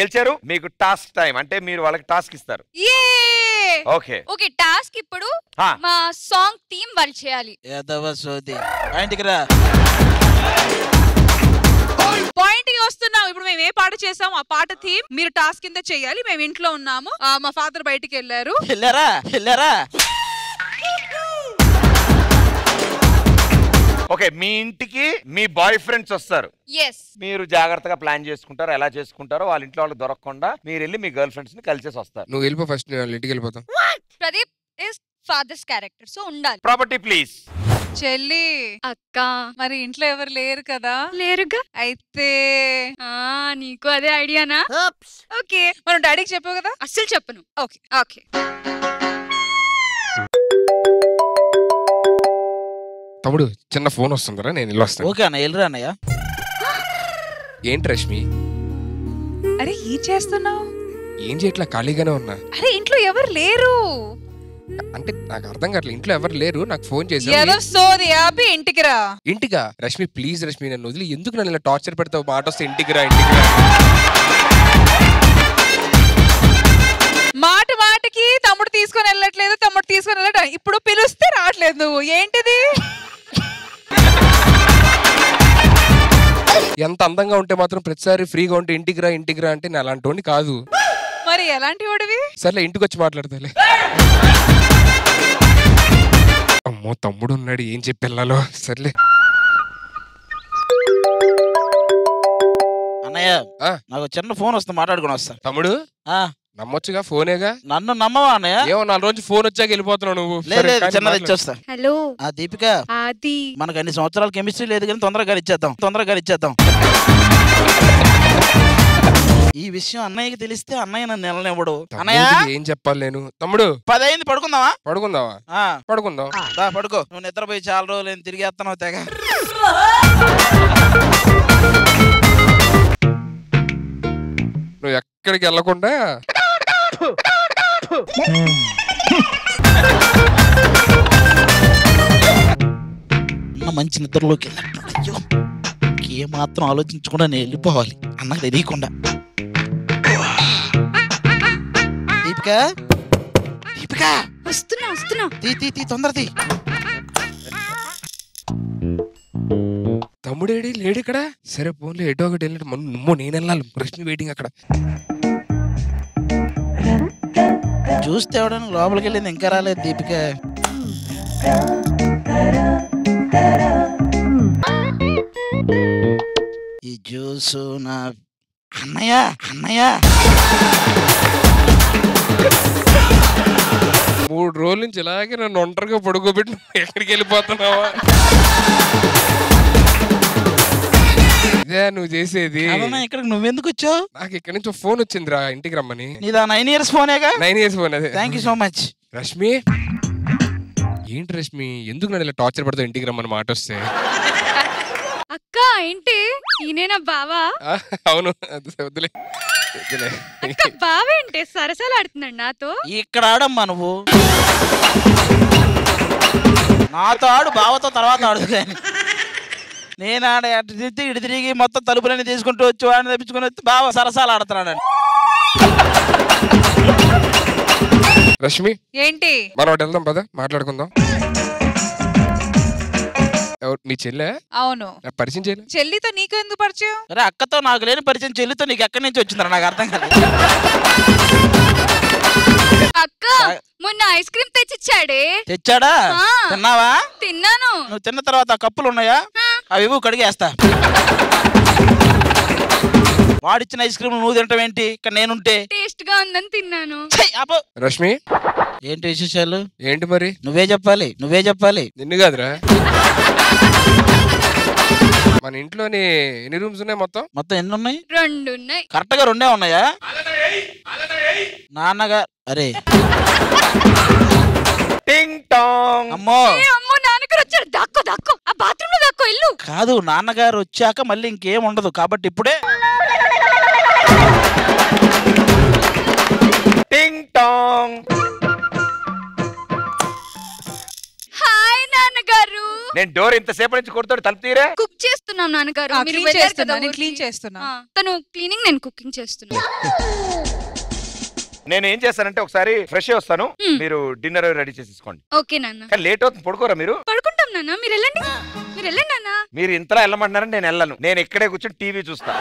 గెలిచారు. మీకు task time, అంటే మీరు వాళ్ళకి టాస్క్ ఇస్తారు. ఓకే ఓకే, టాస్క్ ఇప్పుడు మా సాంగ్ థీమ్ వాళ్ళు చేయాలి. ఇంటికి రా. పాయింట్ వస్తున్నాం. ఇప్పుడు మేము ఏ పాట చేసాం ఆ పాట థీమ్ మీరు టాస్క్ కింద చేయాలి. మేము ఇంట్లో ఉన్నాము, మా ఫాదర్ బయటికి వెళ్ళారు. ఓకే, మీ ఇంటికి మీ బాయ్ ఫ్రెండ్స్ వస్తారు. మీరు జాగ్రత్తగా ప్లాన్ చేసుకుంటారు, ఎలా చేసుకుంటారో వాళ్ళ ఇంట్లో వాళ్ళు దొరకకుండా మీరు వెళ్ళి మీ గర్ల్ ఫ్రెండ్స్ ని కలిసేసి వస్తారు. నువ్వు వెళ్ళిపో ఫస్ట్, నేను ఇంటికి వెళ్ళిపోతాం. Pradeep is father's character, so ఉండాలి. Property please. చెల్లి అక్క, మరి ఇంట్లో ఎవరు లేరు కదా? లేరుగా. అయితే నీకు అదే ఐడియానా? ఓకే, మనం డాడీకి చెప్పావు కదా? అస్సలు చెప్పను. Okay okay. తమ్ముడు చిన్న ఫోన్ వస్తుందిరా, నేను వెళ్ళి వస్తాను. ఓకే అన్న, వెళ్ళరా అన్నయ్య. ఏంటి రష్మి? అరే ఏం చేస్తున్నావు? ఏం చేయట్లా, ఖాళీగానే ఉన్నా. అరే ఇంట్లో ఎవరు లేరు అంటే నాకు అర్థం కావట్లేదు, ఇంట్లో ఎవరు లేరు. నాకు ఫోన్ చేసి ఇంటికి రా. ఇంటిగా? రష్మి ప్లీజ్ రష్మి, నన్ను వదిలి ఎందుకు నన్ను ఇలా టార్చర్ పెడతావు? మాట వస్తే ఇంటికి రా, ఇంటికి రా. మాటికి తమ్ముడు తీసుకొని వెళ్ళట్లేదు, తమ్ముడు తీసుకొని వెళ్ళటం. ఇప్పుడు పిలుస్తే రావట్లేదు నువ్వు, ఏంటిది? ఎంత అందంగా ఉంటే మాత్రం ప్రతిసారి ఫ్రీగా ఉంటే ఇంటికి రా ఇంటికి రా అంటే నేను అలాంటి వాడిని కాదు. మరి ఎలాంటి వాడివి? సర్లే ఇంటికి వచ్చి మాట్లాడతాలే. అమ్మో తమ్ముడు ఉన్నాడు, ఏం చెప్పి వెళ్ళాలో. సర్లే అన్నయ్య, నాకు చిన్న ఫోన్ వస్తుంది, మాట్లాడుకుని వస్తా. తమ్ముడు నమ్మొచ్చుగా, ఫోనేగా. నన్ను నమ్మవా అన్నయ్య? ఏమో 4 రోజు ఫోన్ వచ్చాక వెళ్ళిపోతున్నావు నువ్వు. చిన్నది ఇచ్చేస్తా. హలో దీపిక, మనకు అన్ని సంవత్సరాలు కెమిస్ట్రీ లేదు కానీ తొందరగా ఇచ్చేద్దాం. ఈ విషయం అన్నయ్యకి తెలిస్తే అన్నయ్య నన్ను నెలనివ్వడు. అన్నయ్య ఏం చెప్పాలి నేను? తమ్ముడు 10 అయింది, పడుకుందాం. పడుకో. నువ్వు నిద్రపోయి చాలా రోజులు తిరిగేస్తున్నావు తెగ. నువ్వు ఎక్కడికి వెళ్ళకుండా మంచి నిద్రలోకి వెళ్ళాడు. ఏ మాత్రం ఆలోచించకుండా నేను వెళ్ళిపోవాలి, అన్నకు తెలియకుండా. దీపిక వస్తున్నా. తీ తొందర తీ. తమ్ముడేడి లేడు ఇక్కడ. సరే ఫోన్లో ఎటో ఒకటి వెళ్ళాడు. నేను వెళ్ళాలి, రష్మి వెయిటింగ్ అక్కడ. చూస్తే ఎవడని లోపలికి వెళ్ళింది, ఇంకా రాలేదు దీపిక. ఈ జ్యూసు నా అన్నయ్య 3 రోజుల నుంచి ఇలాగే నన్ను ఒంటరిగా పడుకోబెట్టి ఎక్కడికి వెళ్ళిపోతున్నావా? ఇదే నువ్వు చేసేది? ఇక్కడికి నువ్వెందుకు వచ్చావు? నాకు ఇక్కడ నుంచి ఫోన్ వచ్చిందిరా, ఇంటికి రమ్మని. నీదా 9 years ఫోనేగా? 9 years ఫోన్. అదే. Thank you so much. Rashmi ఏంటి రష్మి, ఎందుకు నన్ను ఇలా టార్చర్ పడతావు ఇంటికి రమ్మని మాట వస్తే? అక్క ఏంటి ఈయనేనా బావా? అవును, వద్దులే. బావేంటి సరసాలు ఆడుతున్నాడు నాతో? ఇక్కడ ఆడమ్మా నువ్వు, నాతో ఆడు, బావతో తర్వాత ఆడు. నేను ఆడ ఇటు తిరిగి మొత్తం తలుపులన్నీ తీసుకుంటూ వచ్చి వాడిని తెప్పించుకుని వచ్చి బావ సరసాలు ఆడుతున్నాడు. రష్మి ఏంటి? మనం వెళ్దాం పద, మాట్లాడుకుందాం. మీ చెల్లె? అవును. పరిచయం చేయలే? చెల్లితో నీకు ఎందుకు పరిచయం? అరే అక్కతో నాకు లేని పరిచయం చెల్లితో నీకు ఎక్కడి నుంచి వచ్చిందరా, నాకు అర్థం కాదు. అక్క మొన్న ఐస్ క్రీమ్ తెచ్చిచ్చాడే. తెచ్చాడా? తిన్నావా? తిన్నాను. నువ్వు తిన్న తర్వాత కప్పులు ఉన్నాయా? అవి కడిగేస్తా. వాడిచ్చిన ఐస్ క్రీమ్ నువ్వు తింటావు ఏంటి? ఇక్కడ నేనుంటే టేస్ట్ గా ఉందని తిన్నాను. రష్మి ఏంటి విశేషాలు? ఏంటి మరి? నువ్వే చెప్పాలి. నిన్ను కాదురా. మన ఇంట్లోని ఎన్ని రూమ్స్ ఉన్నాయి? మొత్తం ఎన్ని ఉన్నాయి? 2 ఉన్నాయి. కరెక్ట్ గా 2 ఉన్నాయా? నాన్నగా అరే అమ్మో నాన్నగారు వచ్చారు. దాక్కో ఆ బాత్రూమ్ లో దాక్కో, ఇల్లు కాదు. నాన్నగారు వచ్చాక మళ్ళీ ఇంకేం ఉండదు కాబట్టి ఇప్పుడే. హాయ్ నాన్నగారు. నేను డోర్ ఇంతసేపు నుంచి కొడుతాడు తలుపు తీరే. కుక్ చేస్తున్నాం నాన్నగారు. మీరు క్లీన్ వెళ్ళారు చేస్తున్నా, కదా నేను ఊరికి. క్లీన్ చేస్తున్నా. తను క్లీనింగ్, నేను కుకింగ్ చేస్తున్నా. నేను ఏం చేస్తానంటే ఒకసారి ఫ్రెష్ వస్తాను, మీరు డిన్నర్ రెడీ చేసేసుకోండి. ఓకే నాన్న. కానీ లేట్ అవుతుంది, పడుకోరా మీరు? పడుకుంటాం నాన్న, మీరు వెళ్ళండి. మీరు వెళ్ళండి నాన్న. మీరు ఇంతలా వెళ్ళమంటున్నారని నేను వెళ్ళను. నేను ఇక్కడే కూర్చొని టీవీ చూస్తా.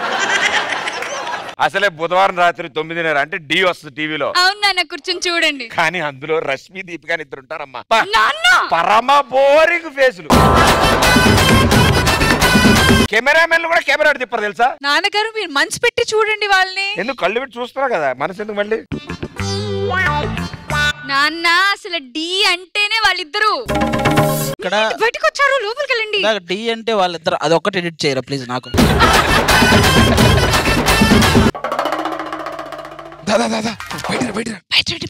అసలే బుధవారం రాత్రి 9:30 అంటే డి వస్తుంది టీవీలో. అవును నాన్న, కూర్చొని చూడండి. కానీ అందులో రష్మి దీపిక ఇద్దరు ఉంటారమ్మా. నాన్న పరమ బోరింగ్ ఫేసులు. కెమెరామెన్లు కూడా కెమెరా తిప్పరు తెలుసా? నాన్నగారు మీరు మనసు పెట్టి చూడండి వాళ్ళని. ఎందుకు కళ్ళు పెట్టి చూస్తున్నా కదా, మనసు ఎందుకు మళ్ళీ? నాన్న అసలు డి అంటేనే వాళ్ళిద్దరు. ఇక్కడ బయటకు వచ్చారు, లోపలికి వెళ్ళండి. డి అంటే వాళ్ళిద్దరు, అది ఒక్కటి ఎడిట్ చేయరా ప్లీజ్ నాకు.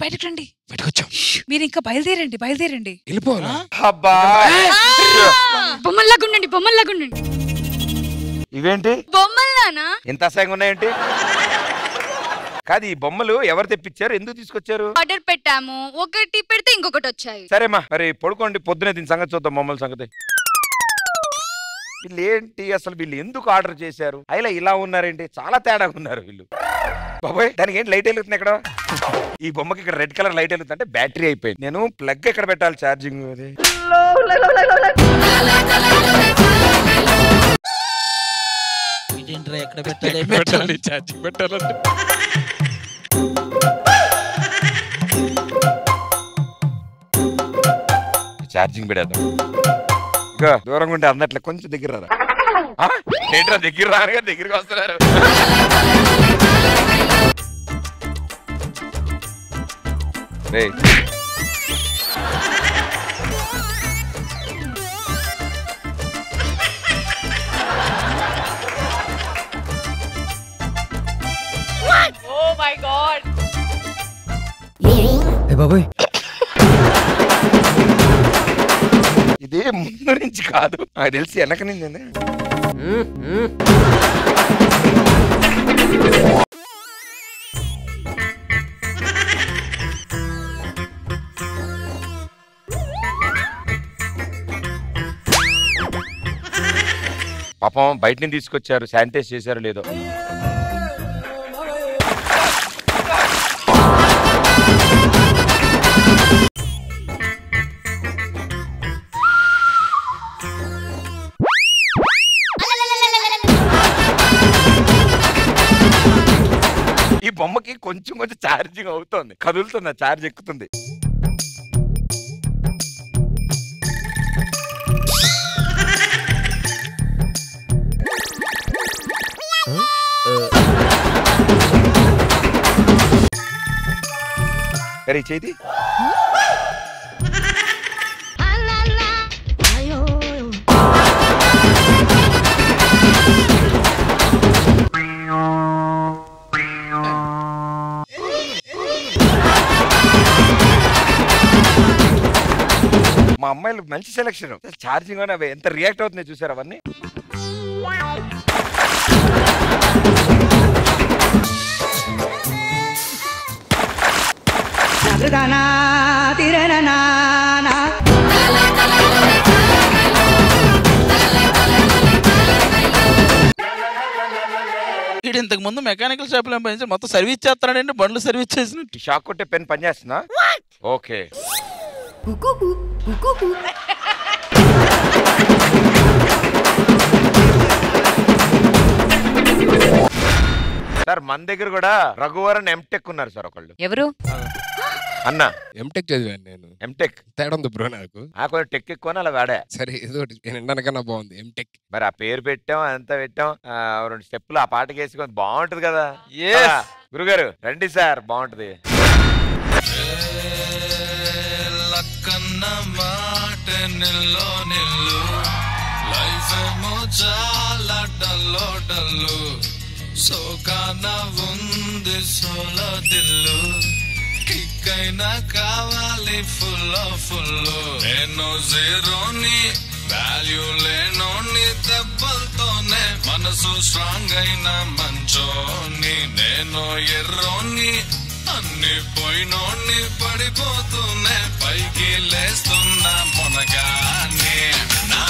బయటకు రండి. మీరు ఇంకా బయలుదేరండి. వెళ్ళిపోవాలా? అబ్బా బొమ్మల్లాగుండండి, బొమ్మల్లాగుండండి. ఇవేంటి బొమ్మల్లానా? ఇంత అసహ్యంగా ఉన్నాయేంటి? కాదు, ఈ బొమ్మలు ఎవరు తెప్పించారు, ఎందుకు తీసుకొచ్చారు? ఆర్డర్ పెట్టాము, ఒకటి పెడితే ఇంకొకటి వచ్చాయి. సరేమ్మా, మరి పడుకోండి, పొద్దునే దీని సంగతి చూద్దాం, బొమ్మల సంగతి. వీళ్ళు ఏంటి అసలు, వీళ్ళు ఎందుకు ఆర్డర్ చేశారు? అయినా ఇలా ఉన్నారేంటి, చాలా తేడాగా ఉన్నారు వీళ్ళు. బాబాయ్ దానికి ఏంటి లైట్ వెలుగుతుంది ఇక్కడ? ఈ బొమ్మకి ఇక్కడ రెడ్ కలర్ లైట్ వెలుగుతుంది అంటే బ్యాటరీ అయిపోయింది. నేను ప్లగ్ ఎక్కడ పెట్టాలి ఛార్జింగ్? అది ఎక్కడ పెట్టాలి? పెట్టాలి ఛార్జింగ్ పెట్టాలంటే. ఛార్జింగ్ పెడేద్దాం. ఇంకా దూరంగా ఉంటే అన్నట్లే, కొంచెం దగ్గర రా. ఏంట్రా దగ్గర రారుగా, దగ్గరికి వస్తున్నారు. రేయ్ ఇదే ముందు నుంచి కాదు, నాకు తెలిసి వెనక నుంచి. పాపం బయట నుంచి తీసుకొచ్చారు, శానిటైజ్ చేశారో లేదో. ఈ బొమ్మకి కొంచెం కొంచెం ఛార్జింగ్ అవుతుంది, కదులుతుంది, ఛార్జ్ ఎక్కుతుంది. సరే చేతి మా అమ్మాయిలు మంచి సెలక్షన్. ఛార్జింగ్ అవి ఎంత రియాక్ట్ అవుతున్నాయి చూసారు అవన్నీ. వీడు ఇంతకు ముందు మెకానికల్ షాప్ లో పనిచేసి మొత్తం సర్వీస్ చేస్తాడంటే, బండ్లు సర్వీస్ చేసినట్టు. షాక్ కొట్టే పెన్ పనిచేస్తుందా? ఓకే. సార్ మన దగ్గర కూడా రఘువరన్ ఎంటెక్ ఉన్నారు సార్ ఒకళ్ళు. ఎవరు? అన్న ఎంటెక్ చదివాను నేను. ఎంటెక్ తేడా ఉంది బ్రో నాకు. కొంచెం టెక్ ఎక్కువ అలా వాడా. సరే ఏదో వినడానికన్నా బాగుంది ఎంటెక్. మరి ఆ పేరు పెట్టాం, అంతా పెట్టాం. 2 స్టెప్పులు ఆ పాటకి వేసుకొని బాగుంటది కదా. గురుగారు రండి సార్, బాగుంటది. లక్కన్న మాట నిల్లో నిల్లు, లైఫ్ ఏమో చాలా డల్లో డల్లు, సోకాన ఉంది సోలో దిల్లు, కిక్కైనా కావాలి ఫుల్ ఫుల్. నేను జీరోని, వాల్యూ లేనోని, దెబ్బలతోనే మనసు స్ట్రాంగ్ అయిన మంచోని. నేను ఎర్రోని, అన్ని పోయినోని, పడిపోతూనే పైకి లేస్తున్నా మొనగానే. నా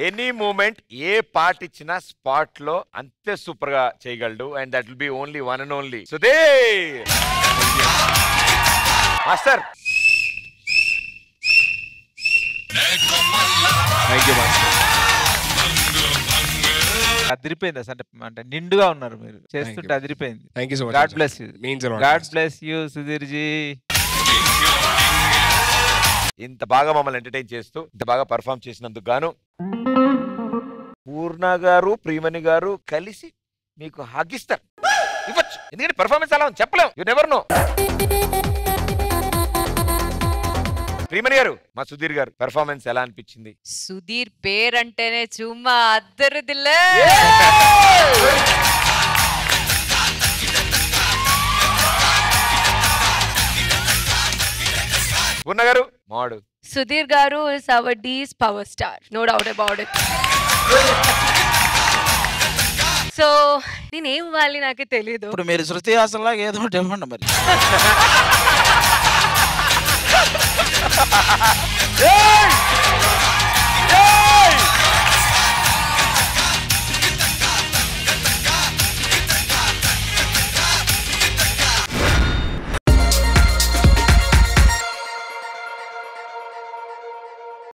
ఎనీ మూమెంట్ ఏ పాట ఇచ్చినా స్పాట్ లో అంతే సూపర్ గా చేయగలడు. And that will be only one and only Sudheer. Master అదిరిపోయింది అసలు. అంటే నిండుగా ఉన్నారు మీరు చేస్తుంటే అదిరిపోయింది. Thank you so much. God bless you. Means a lot. God bless you Sudheer ji. ఇంత బాగా మమ్మల్ని ఎంటర్టైన్ చేస్తూ ఇంత బాగా పర్ఫామ్ చేసినందుకు గాను పూర్ణ గారు ప్రియమణి గారు కలిసి మీకు హగిస్తారు, ఇవ్వచ్చు. ఎందుకంటే పర్ఫార్మెన్స్ అలా ఉంది, చెప్పలేం. You never know. ప్రియమణి గారు, మా సుధీర్ గారు పెర్ఫార్మెన్స్ ఎలా అనిపించింది? సుధీర్ పేరంటేనే చుమ్మా అద్దరుదిలే. పూర్ణ గారు మాడు. సుధీర్ గారు is our Dhee's power star, no doubt about it. So నేనేం ఇవ్వాలి నాకే తెలీదు. ఇప్పుడు మీరు శృతి హాసన్ లాగా ఏదో ఒకటి ఇవ్వండి మరి. Hey!